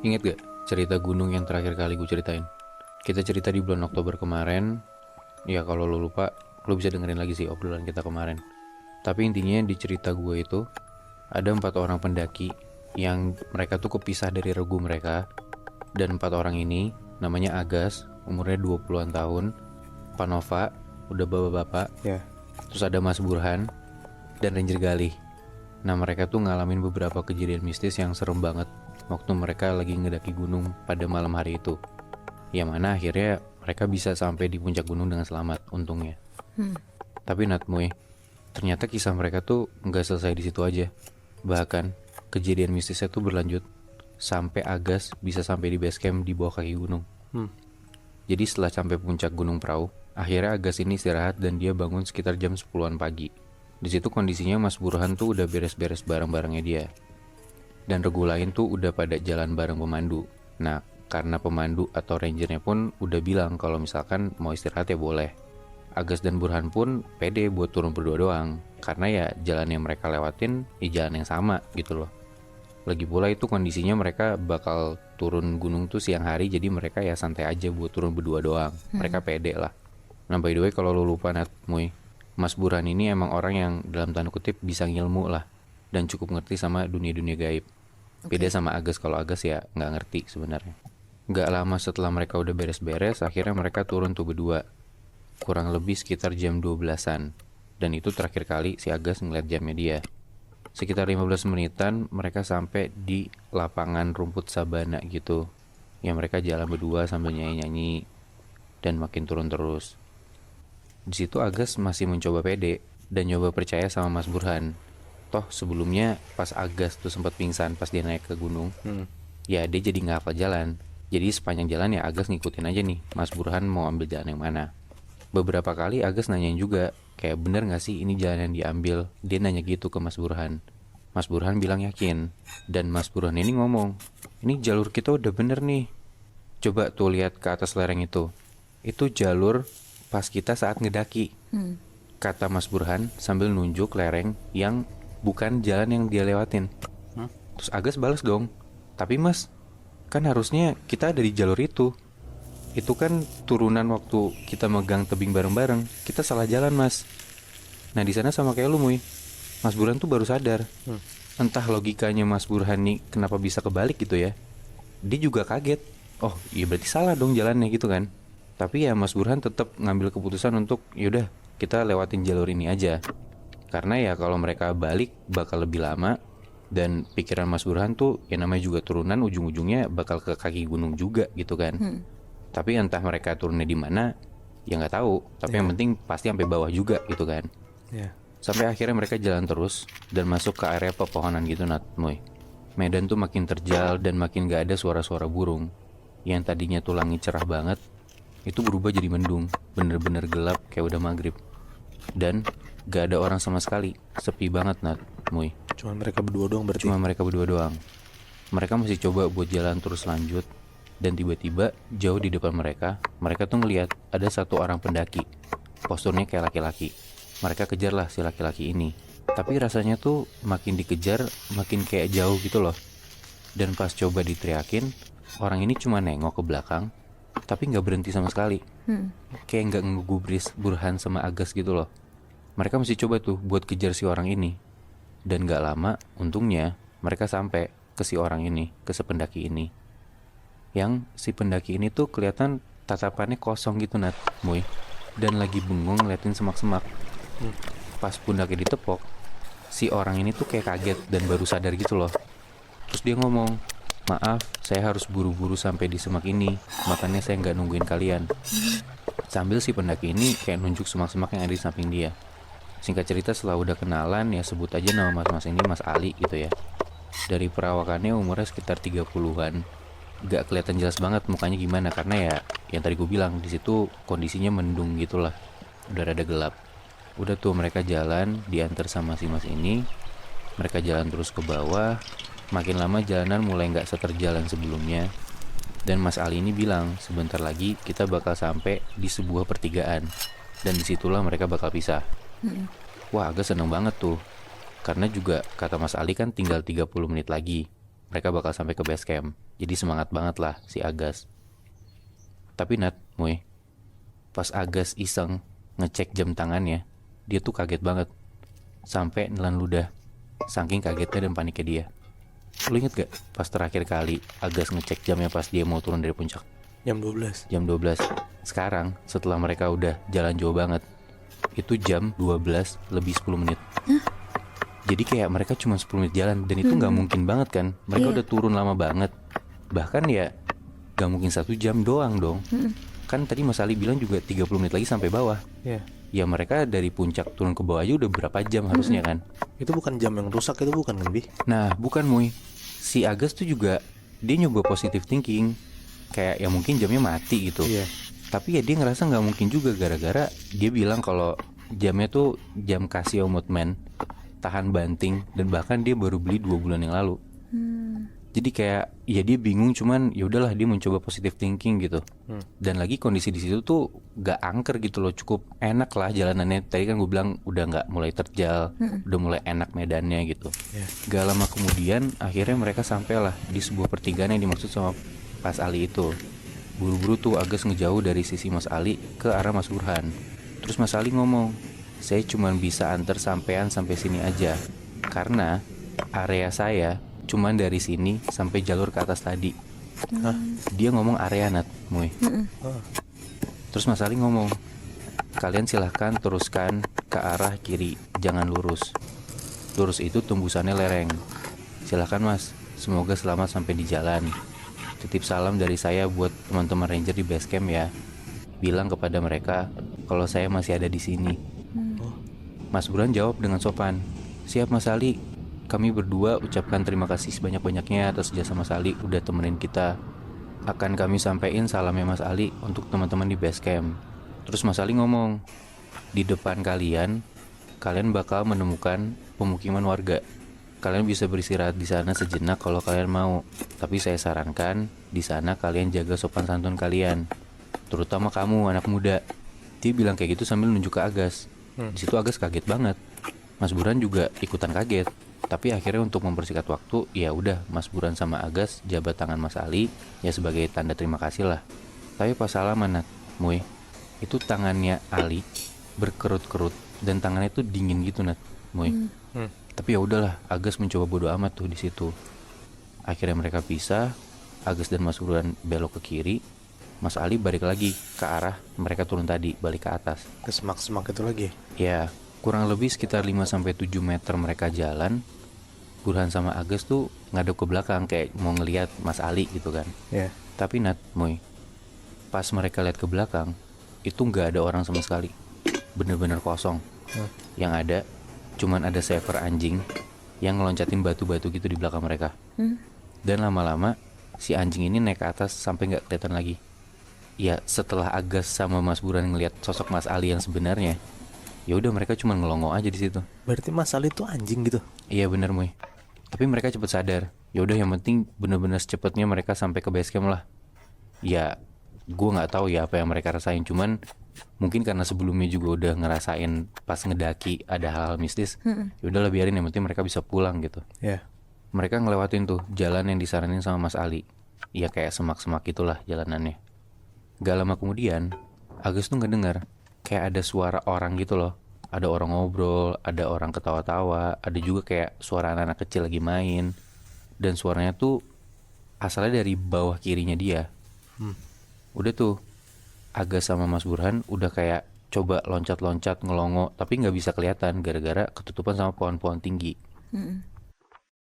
Ingat gak cerita gunung yang terakhir kali gue ceritain? Kita cerita di bulan Oktober kemarin. Ya kalau lo lupa, lo bisa dengerin lagi sih obrolan kita kemarin. Tapi intinya di cerita gue itu ada 4 orang pendaki yang mereka tuh kepisah dari regu mereka. Dan 4 orang ini namanya Agas, umurnya 20-an tahun, Panova, udah bapak-bapak, Ya. terus ada Mas Burhan, dan Ranger Galih. Nah mereka tuh ngalamin beberapa kejadian mistis yang serem banget waktu mereka lagi ngedaki gunung pada malam hari itu. Yang mana akhirnya mereka bisa sampai di puncak gunung dengan selamat, untungnya. Tapi Natmoy, ternyata kisah mereka tuh nggak selesai di situ aja. Bahkan kejadian mistisnya tuh berlanjut sampai Agas bisa sampai di base camp di bawah kaki gunung. Jadi setelah sampai puncak Gunung Prau, akhirnya Agas ini istirahat dan dia bangun sekitar jam 10-an pagi. Di situ kondisinya Mas Burhan tuh udah beres-beres barang-barangnya dia. Dan regu lain tuh udah pada jalan bareng pemandu. Nah, karena pemandu atau rangernya pun udah bilang kalau misalkan mau istirahat ya boleh. Agas dan Burhan pun pede buat turun berdua doang. Karena ya jalan yang mereka lewatin ya jalan yang sama gitu loh. Lagi pula itu kondisinya mereka bakal turun gunung tuh siang hari, jadi mereka ya santai aja buat turun berdua doang. Mereka pede lah. Nah by the way kalau lo lupa Nat, Muy, Mas Burhan ini emang orang yang dalam tanda kutip bisa ngilmu lah. Dan cukup ngerti sama dunia-dunia gaib. Beda sama Agas, kalau Agas ya nggak ngerti sebenarnya. Nggak lama setelah mereka udah beres-beres, akhirnya mereka turun tuh berdua. Kurang lebih sekitar jam 12-an. Dan itu terakhir kali si Agas ngeliat jamnya dia. Sekitar 15 menitan mereka sampai di lapangan rumput sabana gitu. Ya mereka jalan berdua sambil nyanyi-nyanyi dan makin turun terus. Di situ Agas masih mencoba pede dan nyoba percaya sama Mas Burhan. Toh sebelumnya pas Agas tuh sempat pingsan pas dia naik ke gunung. Ya dia jadi nggak hafal jalan. Jadi sepanjang jalan ya Agas ngikutin aja nih Mas Burhan mau ambil jalan yang mana. Beberapa kali Agas nanyain juga, kayak bener gak sih ini jalan yang diambil? Dia nanya gitu ke Mas Burhan. Mas Burhan bilang yakin. Dan Mas Burhan ini ngomong, ini jalur kita udah bener nih. Coba tuh lihat ke atas lereng itu. Itu jalur pas kita saat ngedaki. Kata Mas Burhan sambil nunjuk lereng yang bukan jalan yang dia lewatin. Terus Agas balas dong, tapi Mas, kan harusnya kita ada di jalur itu. Itu kan turunan waktu kita megang tebing bareng-bareng. Kita salah jalan Mas. Nah di sana sama kayak lu Muy, Mas Burhan tuh baru sadar. Entah logikanya Mas Burhan nih kenapa bisa kebalik gitu ya. Dia juga kaget. Oh iya berarti salah dong jalannya gitu kan. Tapi ya Mas Burhan tetap ngambil keputusan untuk yaudah kita lewatin jalur ini aja. Karena ya kalau mereka balik bakal lebih lama. Dan pikiran Mas Burhan tuh ya namanya juga turunan, ujung-ujungnya bakal ke kaki gunung juga gitu kan. Tapi entah mereka turunnya di mana ya nggak tahu. Tapi yang penting pasti sampai bawah juga gitu kan. Sampai akhirnya mereka jalan terus dan masuk ke area pepohonan gitu Natmoy. Medan tuh makin terjal dan makin gak ada suara-suara burung. Yang tadinya tuh langit cerah banget, itu berubah jadi mendung, bener-bener gelap kayak udah maghrib. Dan gak ada orang sama sekali, sepi banget Natmoy. Cuma mereka berdua doang berarti. Cuma mereka berdua doang. Mereka masih coba buat jalan terus lanjut. Dan tiba-tiba jauh di depan mereka tuh ngeliat ada satu orang pendaki. Posturnya kayak laki-laki. Mereka kejarlah si laki-laki ini. Tapi rasanya tuh makin dikejar makin kayak jauh gitu loh. Dan pas coba diteriakin, orang ini cuma nengok ke belakang, tapi gak berhenti sama sekali. Kayak gak ngegubris Burhan sama Agas gitu loh. Mereka mesti coba tuh buat kejar si orang ini. Dan gak lama untungnya mereka sampai ke si orang ini, ke si pendaki ini. Yang si pendaki ini tuh kelihatan tatapannya kosong gitu Muy. Dan lagi bengong ngeliatin semak-semak. Pas pundaknya ditepok, si orang ini tuh kayak kaget dan baru sadar gitu loh. Terus dia ngomong, maaf saya harus buru-buru sampai di semak ini, makanya saya gak nungguin kalian. Sambil si pendaki ini kayak nunjuk semak-semak yang ada di samping dia. Singkat cerita setelah udah kenalan ya sebut aja nama mas-mas ini Mas Ali gitu ya. Dari perawakannya umurnya sekitar 30-an. Gak kelihatan jelas banget mukanya gimana karena ya yang tadi gue bilang di situ kondisinya mendung gitulah, udah rada gelap. Udah tuh mereka jalan diantar sama si mas ini. Mereka jalan terus ke bawah. Makin lama jalanan mulai gak seterjalan sebelumnya. Dan Mas Ali ini bilang sebentar lagi kita bakal sampai di sebuah pertigaan. Dan disitulah mereka bakal pisah. Wah agak seneng banget tuh. Karena juga kata Mas Ali kan tinggal 30 menit lagi mereka bakal sampai ke base camp. Jadi semangat banget lah si Agas. Tapi Nat, Moy, pas Agas iseng ngecek jam tangannya, dia tuh kaget banget. Sampai nelan ludah, saking kagetnya dan paniknya dia. Lu inget gak pas terakhir kali Agas ngecek jamnya pas dia mau turun dari puncak? Jam 12. Jam 12. Sekarang setelah mereka udah jalan jauh banget, itu jam 12 lebih 10 menit. Jadi kayak mereka cuma 10 menit jalan. Dan itu gak mungkin banget kan. Mereka udah turun lama banget. Bahkan ya gak mungkin 1 jam doang dong. Kan tadi Mas Ali bilang juga 30 menit lagi sampai bawah. Iya. Ya mereka dari puncak turun ke bawah aja udah berapa jam harusnya kan. Itu bukan jam yang rusak, itu bukan kan, Bi? Nah bukan Muy. Si Agas tuh juga dia nyoba positive thinking. Kayak ya mungkin jamnya mati gitu. Iya. Tapi ya dia ngerasa gak mungkin juga. Gara-gara dia bilang kalau jamnya tuh jam Casio Moodman, tahan banting, dan bahkan dia baru beli 2 bulan yang lalu. Jadi kayak ya dia bingung, cuman ya udahlah dia mencoba positive thinking gitu. Dan lagi kondisi di situ tuh gak angker gitu loh, cukup enak lah jalanannya. Tadi kan gue bilang udah gak mulai terjal, udah mulai enak medannya gitu. Gak lama kemudian akhirnya mereka sampailah di sebuah pertigaan yang dimaksud sama Mas Ali itu. Buru-buru tuh Agas ngejauh dari sisi Mas Ali ke arah Mas Burhan. Terus Mas Ali ngomong, saya cuman bisa antar sampean sampai sini aja, karena area saya cuman dari sini sampai jalur ke atas tadi. Dia ngomong area Nat, Muy. Terus Mas Ali ngomong, kalian silahkan teruskan ke arah kiri, jangan lurus. Lurus itu tembusannya lereng. Silahkan Mas, semoga selamat sampai di jalan. Titip salam dari saya buat teman-teman ranger di base camp ya. Bilang kepada mereka kalau saya masih ada di sini. Mas Burhan jawab dengan sopan, siap Mas Ali. Kami berdua ucapkan terima kasih sebanyak-banyaknya atas jasa Mas Ali udah temenin kita. Akan kami sampaikan salamnya Mas Ali untuk teman-teman di base camp. Terus Mas Ali ngomong, di depan kalian bakal menemukan pemukiman warga. Kalian bisa beristirahat di sana sejenak kalau kalian mau. Tapi saya sarankan di sana kalian jaga sopan santun kalian, terutama kamu anak muda. Dia bilang kayak gitu sambil nunjuk ke Agas. Di situ Agas kaget banget. Mas Burhan juga ikutan kaget. Tapi akhirnya untuk mempersingkat waktu, ya udah Mas Burhan sama Agas jabat tangan Mas Ali ya sebagai tanda terima kasih lah. Tapi pas salaman Nat, Muy, itu tangannya Ali berkerut-kerut dan tangannya tuh dingin gitu Nat, Muy. Tapi ya udahlah, Agas mencoba bodo amat tuh di situ. Akhirnya mereka pisah. Agas dan Mas Burhan belok ke kiri. Mas Ali balik lagi ke arah mereka turun tadi, balik ke atas. Ke semak-semak itu lagi. Ya, kurang lebih sekitar 5-7 meter mereka jalan. Burhan sama Agas tuh ngadep ke belakang kayak mau ngelihat Mas Ali gitu kan. Iya. Tapi Nat, Muy, pas mereka lihat ke belakang, itu nggak ada orang sama sekali. Bener-bener kosong. Yang ada cuman ada seekor anjing yang ngeloncatin batu-batu gitu di belakang mereka. Dan lama-lama si anjing ini naik ke atas sampai nggak kelihatan lagi. Ya setelah Agas sama Mas Burhan ngelihat sosok Mas Ali yang sebenarnya, ya udah mereka cuma ngelongo aja di situ. Berarti Mas Ali itu anjing gitu. Iya bener Muy. Tapi mereka cepet sadar. Ya udah yang penting bener-bener secepatnya mereka sampai ke base camp lah. Ya gue nggak tahu ya apa yang mereka rasain, cuman mungkin karena sebelumnya juga udah ngerasain pas ngedaki ada hal-hal mistis. Ya udahlah biarin, yang penting mereka bisa pulang gitu. Iya. Mereka ngelewatin tuh jalan yang disaranin sama Mas Ali. Ya kayak semak-semak itulah jalanannya. Gak lama kemudian Agus tuh ngedengar kayak ada suara orang gitu loh. Ada orang ngobrol, ada orang ketawa-tawa, ada juga kayak suara anak-anak kecil lagi main. Dan suaranya tuh asalnya dari bawah kirinya dia. Udah tuh Agas sama Mas Burhan udah kayak coba loncat-loncat ngelongo, tapi gak bisa kelihatan gara-gara ketutupan sama pohon-pohon tinggi.